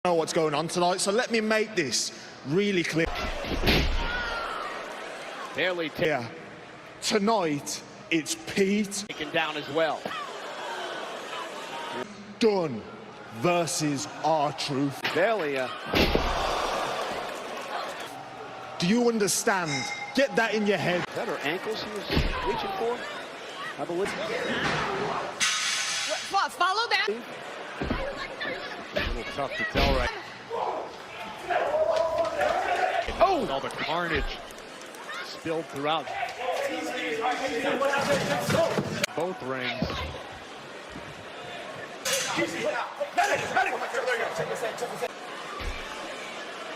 Know what's going on tonight, so let me make this really clear. Bailey Yeah. Tonight, it's Pete taken down as well. Dunne versus R-Truth. Bailey, Do you understand? Get that in your head. is that her ankles he was reaching for? I believe. Follow that. A little tough to tell right. Oh! All the carnage spilled throughout both rings.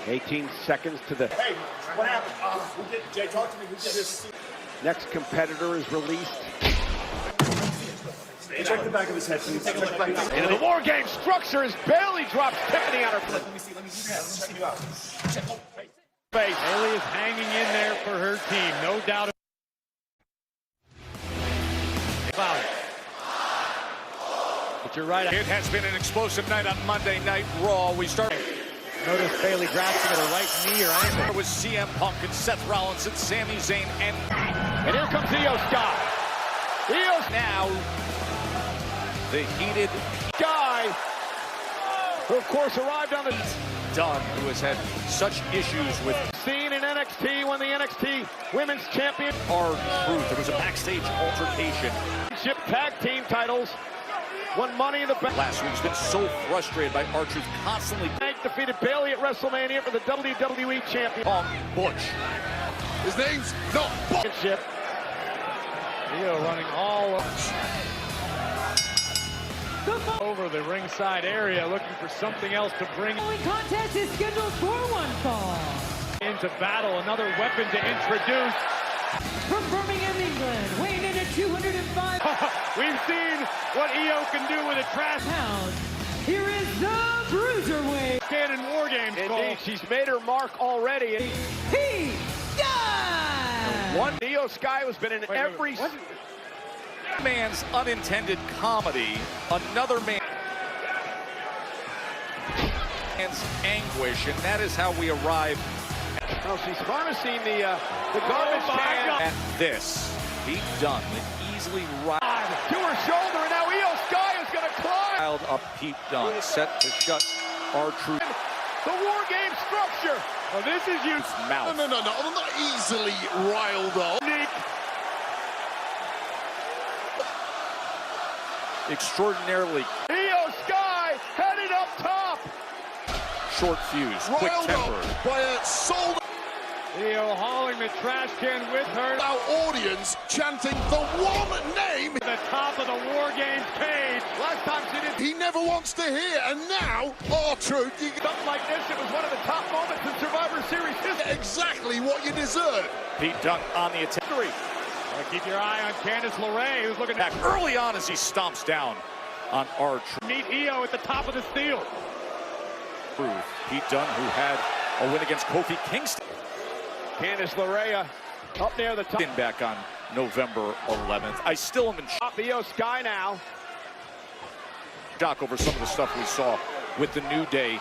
18 seconds to the... Hey, what happened? Jay, talk to me. Next competitor is released. Check the back of his head, please. Check the back of his head. Into the war game structure as Bailey drops Tiffany on her foot. Let me see that. Check you out. Face. Bailey is hanging in there for her team, no doubt about it. But you're right. It has been an explosive night on Monday Night Raw. We start. Notice Bailey grasping at her right knee or ankle. There was CM Punk and Seth Rollins and Sami Zayn and And here comes Io Sky. Io now the heated Sky, who of course arrived on the Dunne, who has had such issues with scene in NXT when the NXT Women's Champion R-Truth. There was a backstage altercation. Chip Tag Team titles won Money in the Bank. Last week, he's been so frustrated by R-Truth constantly. Defeated Bailey at WrestleMania for the WWE Champion. Punk Butch. His name's not Bob. Championship. Io running all over the ringside area, looking for something else to bring The contest is scheduled for one fall. into battle. Another weapon to introduce. From Birmingham, England, weighing in at 205 We've seen what Io can do with a trash pounds. Here is the Bruiserweight. cannon war games. Indeed, she's made her mark already. Pete Dunne. One Io Sky has been in every Man's unintended comedy. Another man's anguish, and that is how we arrive Well, she's harnessing the garbage can. at this. Pete Dunne, the easily To her shoulder, and now Io Sky is going to climb. riled up Pete Dunne, set to shut R-Truth The war game structure. Well, this is you. mouth. No. I'm not easily riled up. Extraordinarily Io Sky headed up top. short fuse, quick Riled temper. up by a sold Io hauling the trash can with her. out audience chanting the one name The top of the war games cage. Last time she did he never wants to hear, and now R-Truth, you get something like this, it was one of the top moments in Survivor Series history. exactly what you deserve. Pete Dunne on the attack. Keep your eye on Candice LeRae, who's looking Back to early on as he stomps down on R-Truth. meet Io at the top of the steel. Pete Dunne, who had a win against Kofi Kingston. Candice LeRae up near the top. Back on November 11th. I still am in Io Sky now. shock over some of the stuff we saw with the New Day.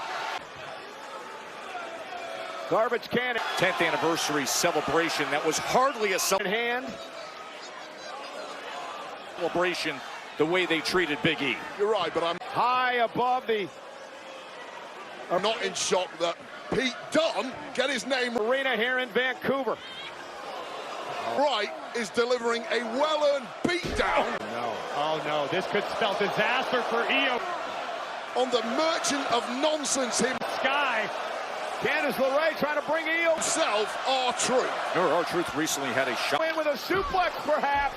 Garbage can 10th anniversary celebration that was hardly a in hand. celebration the way they treated Big E. You're right, but I'm High above the not in shock that Pete Dunne, get his name arena here in Vancouver. right, is delivering a well-earned beatdown No. Oh, no. This could spell disaster for Io on the merchant of nonsense Sky. Candice LeRae trying to bring Io himself, R-Truth. R-Truth recently had a in with a suplex, perhaps.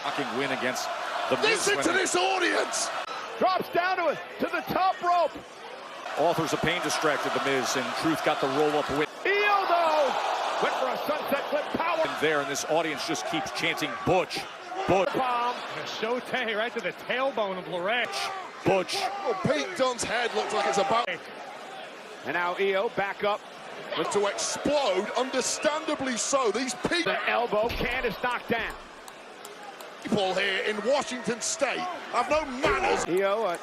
shocking win against the Miz. Listen to this audience. Drops down to the top rope. Authors of Pain distracted the Miz, and Truth got the roll-up win. Io, though, went for a sunset flip power There, and this audience just keeps chanting Butch, Butch, bomb. Shote right to the tailbone of LeRae. Butch. Well, Pete Dunne's head looks like it's about And now Io back up. to explode, understandably so. These The elbow, Candice knocked down. people here in Washington State have no manners. Io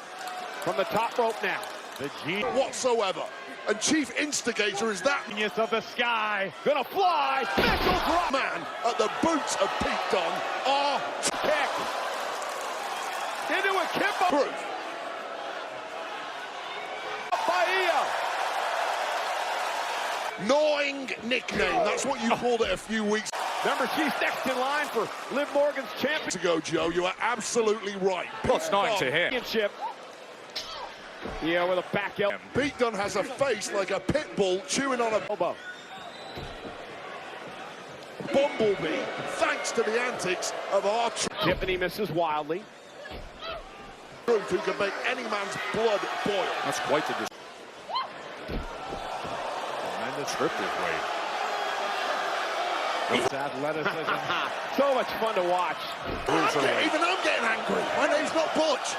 from the top rope now. The genius whatsoever. And chief instigator is that of the sky. Gonna fly. Special drop. man at the boots of Pete Dunne are Kick. Into a kimbo. proof. By Io. Gnawing nickname. That's what you called it a few weeks Remember, she's next in line for Liv Morgan's ago, Joe. You are absolutely right. +9 to him. championship. Yeah, with a back elbow. Pete Dunne has a face like a pit bull chewing on a bumblebee, thanks to the antics of our Tiffany misses wildly. truth who can make any man's blood boil. That's quite the tremendous trip this way. Athleticism. So much fun to watch. Even I'm getting angry. My name's not Butch.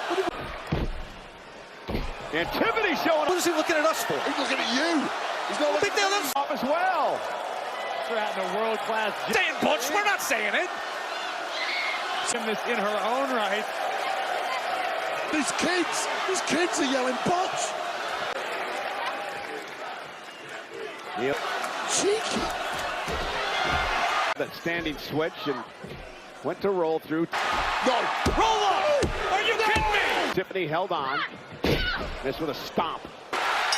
And Tiffany showing What is he looking at us for? He's looking at you. He's not looking at us. up as well. We're having a world-class Saying Butch, we're not saying it. this in her own right. These kids are yelling Butch. Yep. Cheeky. That standing switch and went to roll through. No. Roll up! Are you kidding me? Tiffany held on. Missed with a stomp.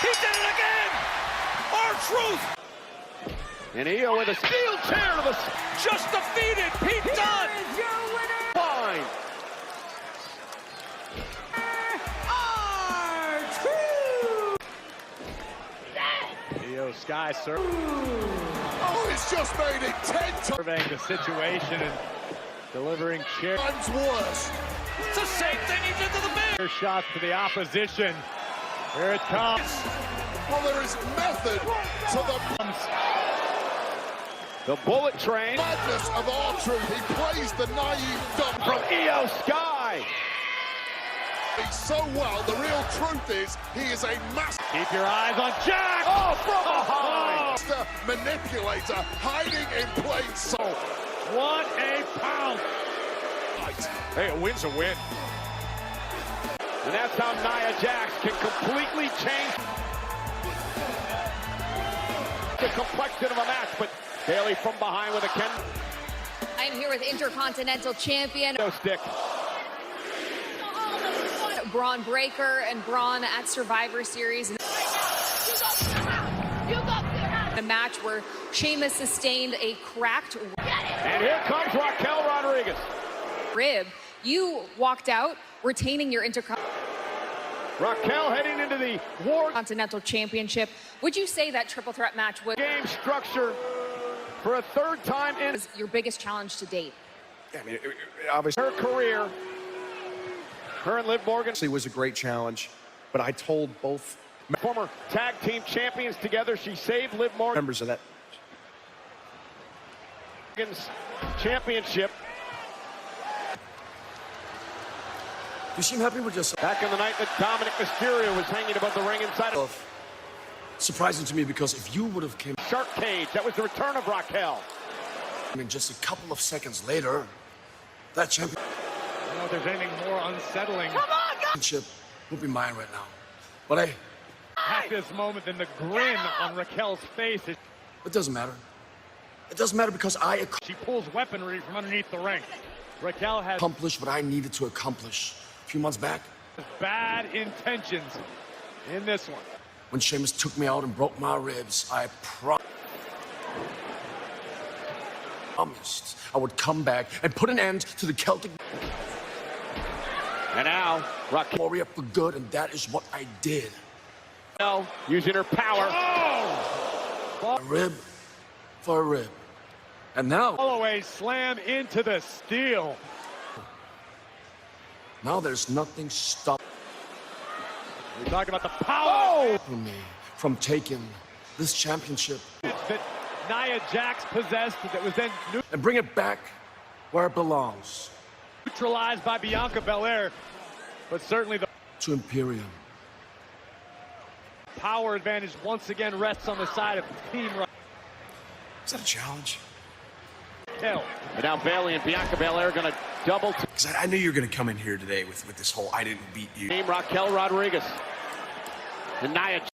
He did it again! R-Truth! And Io with a steel chair to the Just defeated Pete Dunne! Is your winner, spine. R-Truth! Io Sky Oh, it's just made it 10 surveying the situation and delivering chair times worse. It's the same thing he did to the man! shots to the opposition. Here it comes. Well, there is method to The bullet train the madness of R-Truth. He plays the naive dumb from Io Sky. so well. The real truth is he is a master Keep your eyes on Jack. Oh, from behind. manipulator hiding in plain sight. What a pounce. Hey, a win's a win. And that's how Nia Jax can completely change the complexion of a match. But Bayley from behind with a Ken I'm here with Intercontinental Champion stick. Braun Breaker and Braun at Survivor Series. A match where Sheamus sustained a cracked And here comes Raquel Rodriguez. rib. You walked out retaining your Raquel heading into the War Intercontinental Championship. Would you say that triple threat match was game structure for a third time in your biggest challenge to date? I mean, obviously, her career? Her and Liv Morgan, it was a great challenge, but I told both former tag team champions together. She saved Liv Morgan's members of that championship. You seem happy with yourself. Back in the night that Dominic Mysterio was hanging above the ring inside of Surprising to me because if you would have came Shark Cage, that was the return of Raquel. in just a couple of seconds later, that I don't know if there's anything more unsettling championship would be mine right now. But hey, at this moment than the grin on Raquel's face as it doesn't matter. It doesn't matter because I she pulls weaponry from underneath the ring. Raquel has accomplished what I needed to accomplish a few months back bad intentions in this one. when Sheamus took me out and broke my ribs. I promised I would come back and put an end to the Celtic And now Raquel warrior for good, and that is what I did. using her power. A rib for a rib. And now Holloway slam into the steel. there's nothing stopping We talk about the power me from taking this championship that Nia Jax possessed that was then and bring it back where it belongs, neutralized by Bianca Belair. But certainly the to Imperium. power advantage once again rests on the side of Team Is that a challenge? Raquel. And now Bayley and Bianca Belair going to double Because I knew you were going to come in here today with this whole I didn't beat you. team Raquel Rodriguez. And Nia